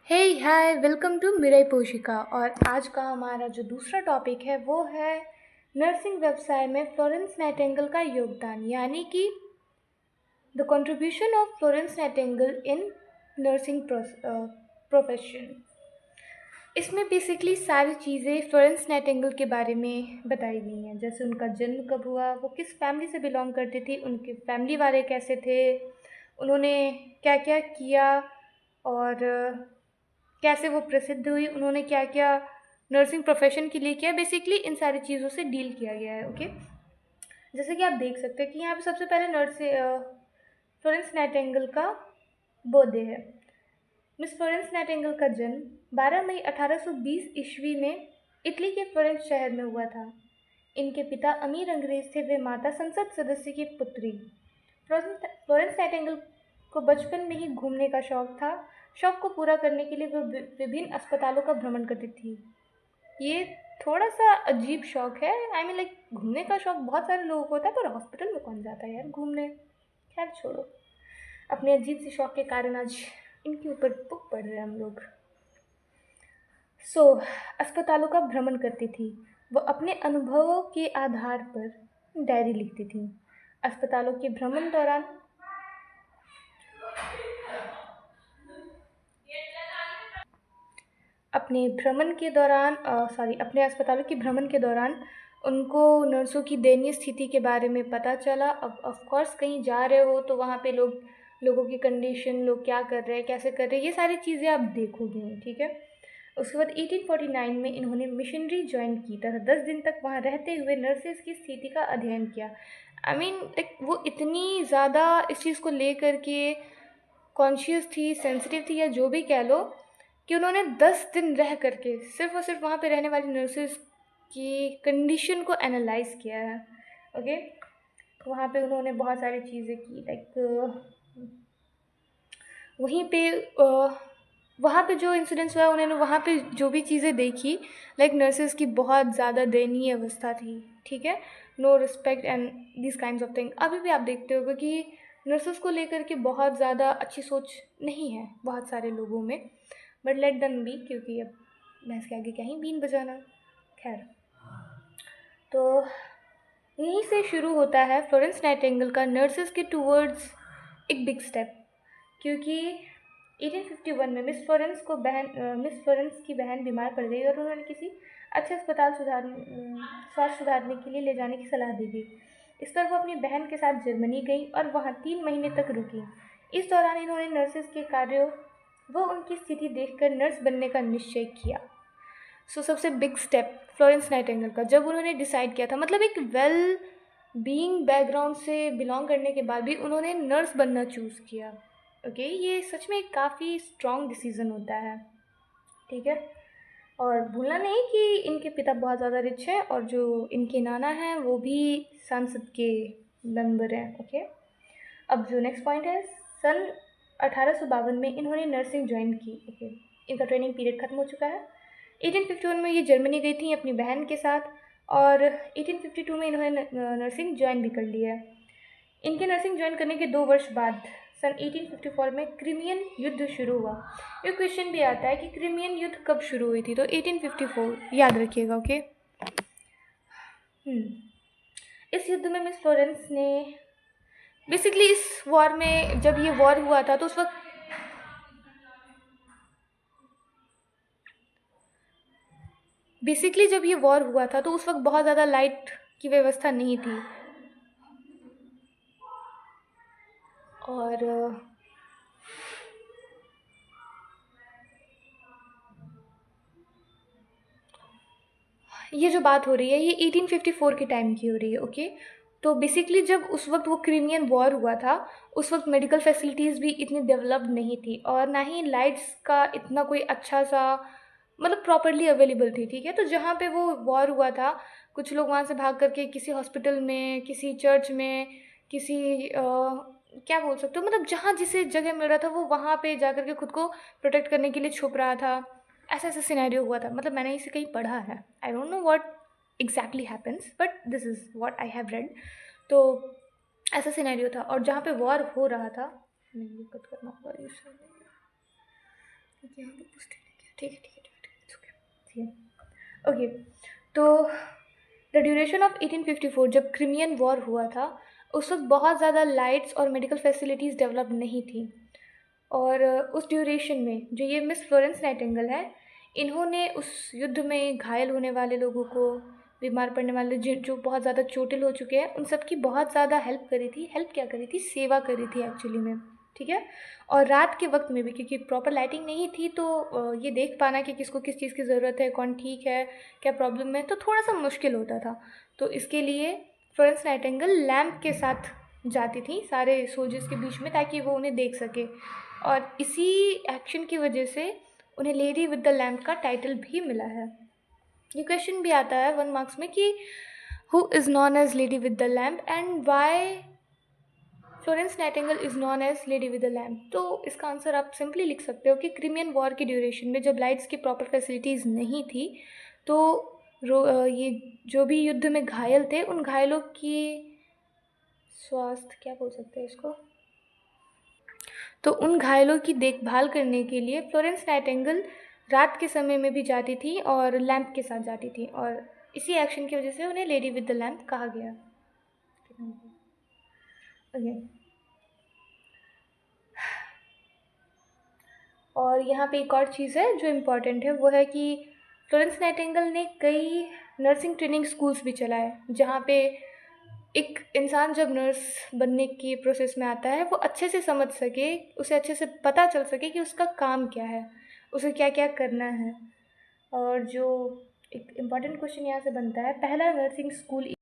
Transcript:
Hey hi welcome to मिराई पोशिका। और आज का हमारा जो दूसरा टॉपिक है वो है नर्सिंग व्यवसाय में फ्लोरेंस नाइटिंगेल का योगदान, यानी कि the contribution of Florence Nightingale in nursing profession. इसमें बेसिकली सारी चीज़ें फ्लोरेंस नाइटिंगेल के बारे में बताई गई हैं, जैसे उनका जन्म कब हुआ, वो किस फैमिली से बिलोंग करती थी, उनके फैमिली वाले कैसे थे, उन्होंने क्या क्या किया और कैसे वो प्रसिद्ध हुई, उन्होंने क्या क्या नर्सिंग प्रोफेशन के लिए किया। बेसिकली इन सारी चीज़ों से डील किया गया है। ओके, जैसे कि आप देख सकते हैं कि यहाँ पे सबसे पहले फ्लोरेंस नाइटिंगेल का बर्थडे है। मिस फ्लोरेंस नाइटिंगेल का जन्म 12 मई 1820 ईस्वी में इटली के फ्लोरेंस शहर में हुआ था। इनके पिता अमीर अंग्रेज थे, वे माता संसद सदस्य की पुत्री। फ्लोरेंस नाइटिंगेल को बचपन में ही घूमने का शौक था। शौक को पूरा करने के लिए वो विभिन्न अस्पतालों का भ्रमण करती थी। ये थोड़ा सा अजीब शौक है। आई मीन लाइक घूमने का शौक बहुत सारे लोगों को होता है, पर हॉस्पिटल में कौन जाता है यार घूमने। खैर छोड़ो, अपने अजीब से शौक के कारण आज इनके ऊपर बुक पढ़ रहे हैं हम लोग। अस्पतालों का भ्रमण करती थी। वो अपने अनुभवों के आधार पर डायरी लिखती थी। अस्पतालों के भ्रमण दौरान अपने अस्पतालों के भ्रमण के दौरान उनको नर्सों की दयनीय स्थिति के बारे में पता चला। अब ऑफ कोर्स कहीं जा रहे हो तो वहाँ पे लोगों की कंडीशन, लोग क्या कर रहे हैं, कैसे कर रहे हैं, ये सारी चीज़ें आप देखोगे। ठीक है। उसके बाद 1849 में इन्होंने मिशनरी ज्वाइन की तथा 10 दिन तक वहाँ रहते हुए नर्सेज की स्थिति का अध्ययन किया। आई मीन लाइक वो इतनी ज़्यादा इस चीज़ को लेकर के कॉन्शियस थी, सेंसिटिव थी, या जो भी कह लो, कि उन्होंने 10 दिन रह करके सिर्फ और सिर्फ वहाँ पे रहने वाली नर्सेज की कंडीशन को एनालाइज किया है। ओके, वहाँ पे उन्होंने बहुत सारी चीज़ें की, लाइक वहीं पे वहाँ पे जो इंसिडेंट्स हुआ, उन्होंने वहाँ पे जो भी चीज़ें देखी, लाइक नर्सेज की बहुत ज़्यादा दयनीय अवस्था थी। ठीक है, no respect and this kinds of thing. अभी भी आप देखते होगे कि नर्सेज को लेकर के बहुत ज़्यादा अच्छी सोच नहीं है बहुत सारे लोगों में, बट लेट देम बी, क्योंकि अब मैं इसके आगे क्या ही बीन बजाना। खैर, तो यहीं से शुरू होता है फ्लोरेंस नाइटिंगेल का नर्सेज के टूवर्ड्स एक बिग स्टेप, क्योंकि 1851 में मिस फ्लोरेंस की बहन बीमार पड़ गई और उन्होंने किसी अच्छे अस्पताल स्वास्थ्य सुधारने के लिए ले जाने की सलाह दी गई। इस पर वो अपनी बहन के साथ जर्मनी गई और वहाँ 3 महीने तक रुकी। इस दौरान इन्होंने नर्सेज के कार्यों व उनकी स्थिति देखकर नर्स बनने का निश्चय किया। सबसे बिग स्टेप फ्लोरेंस नाइटिंगेल का, जब उन्होंने डिसाइड किया था, मतलब एक वेल बीइंग बैकग्राउंड से बिलोंग करने के बाद भी उन्होंने नर्स बनना चूज़ किया। ओके, ये सच में काफ़ी स्ट्रॉन्ग डिसीज़न होता है। ठीक है, और भूलना नहीं कि इनके पिता बहुत ज़्यादा रिच हैं और जो इनके नाना हैं वो भी संसद के मेंबर हैं। ओके, अब जो नेक्स्ट पॉइंट है, सन 1852 में इन्होंने नर्सिंग ज्वाइन की। ओके, इनका ट्रेनिंग पीरियड खत्म हो चुका है। 1851 में ये जर्मनी गई थी अपनी बहन के साथ, और 1852 में इन्होंने नर्सिंग ज्वाइन भी कर लिया है। इनके नर्सिंग ज्वाइन करने के 2 वर्ष बाद सन 1854 में क्रिमियन युद्ध शुरू हुआ। ये क्वेश्चन भी आता है कि क्रिमियन युद्ध कब शुरू हुई थी, तो 1854 याद रखिएगा। ओके, इस युद्ध में मिस फ्लोरेंस ने बेसिकली इस वॉर में, जब ये वॉर हुआ था तो उस वक्त बहुत ज़्यादा लाइट की व्यवस्था नहीं थी, और ये जो बात हो रही है ये 1854 के टाइम की हो रही है। ओके, तो बेसिकली जब उस वक्त वो क्रीमियन वॉर हुआ था, उस वक्त मेडिकल फैसिलिटीज़ भी इतनी डेवलप्ड नहीं थी, और ना ही लाइट्स का इतना कोई अच्छा सा मतलब प्रॉपरली अवेलेबल थी। ठीक है, तो जहाँ पे वो वॉर हुआ था, कुछ लोग वहाँ से भाग करके किसी हॉस्पिटल में, किसी चर्च में, किसी क्या बोल सकते हो, मतलब जहाँ जिसे जगह मिल रहा था वो वहाँ पे जा करके खुद को प्रोटेक्ट करने के लिए छुप रहा था। ऐसा ऐसा सिनेरियो हुआ था, मतलब मैंने इसे कहीं पढ़ा है। I don't know what exactly happens, but this is what I have read. तो ऐसा सिनेरियो था, और जहाँ पे वॉर हो रहा था, नहीं ये कट करना होगा, यहाँ पे पूछते हैं क्या? ठीक है, ओके। तो द ड्यूरेशन ऑफ 1854, जब क्रिमियन वॉर हुआ था, उस वक्त बहुत ज़्यादा लाइट्स और मेडिकल फैसिलिटीज़ डेवलप नहीं थी। और उस ड्यूरेशन में जो ये मिस फ्लोरेंस नाइटिंगेल है, इन्होंने उस युद्ध में घायल होने वाले लोगों को, बीमार पड़ने वाले जो बहुत ज़्यादा चोटिल हो चुके हैं, उन सब की बहुत ज़्यादा हेल्प करी थी। हेल्प क्या करी थी? सेवा करी थी एक्चुअली में, ठीक है। और रात के वक्त में भी, क्योंकि प्रॉपर लाइटिंग नहीं थी, तो ये देख पाना कि किसको किस चीज़ की ज़रूरत है, कौन ठीक है, क्या प्रॉब्लम है, तो थोड़ा सा मुश्किल होता था। तो इसके लिए फ्लोरेंस नाइटिंगेल लैम्प के साथ जाती थी सारे सोल्जर्स के बीच में, ताकि वो उन्हें देख सके। और इसी एक्शन की वजह से उन्हें लेडी विद द लैम्प का टाइटल भी मिला है। ये क्वेश्चन भी आता है 1 मार्क्स में कि who is known as lady with the lamp and why Florence Nightingale is known as lady with the lamp. तो इसका आंसर आप सिंपली लिख सकते हो कि क्रिमियन वॉर की ड्यूरेशन में जब लाइट्स की प्रॉपर फैसिलिटीज़ नहीं थी, तो ये जो भी युद्ध में घायल थे, उन घायलों की स्वास्थ्य, क्या बोल सकते हैं इसको, तो उन घायलों की देखभाल करने के लिए फ्लोरेंस नाइटिंगेल रात के समय में भी जाती थी और लैंप के साथ जाती थी, और इसी एक्शन की वजह से उन्हें लेडी विद द लैंप कहा गया। ओके। और यहाँ पे एक और चीज़ है जो इम्पॉर्टेंट है, वो है कि फ्लोरेंस नाइटिंगेल ने कई नर्सिंग ट्रेनिंग स्कूल्स भी चलाए, जहाँ पे एक इंसान जब नर्स बनने की प्रोसेस में आता है, वो अच्छे से समझ सके, उसे अच्छे से पता चल सके कि उसका काम क्या है, उसे क्या क्या करना है। और जो एक इम्पॉर्टेंट क्वेश्चन यहाँ से बनता है, पहला नर्सिंग स्कूल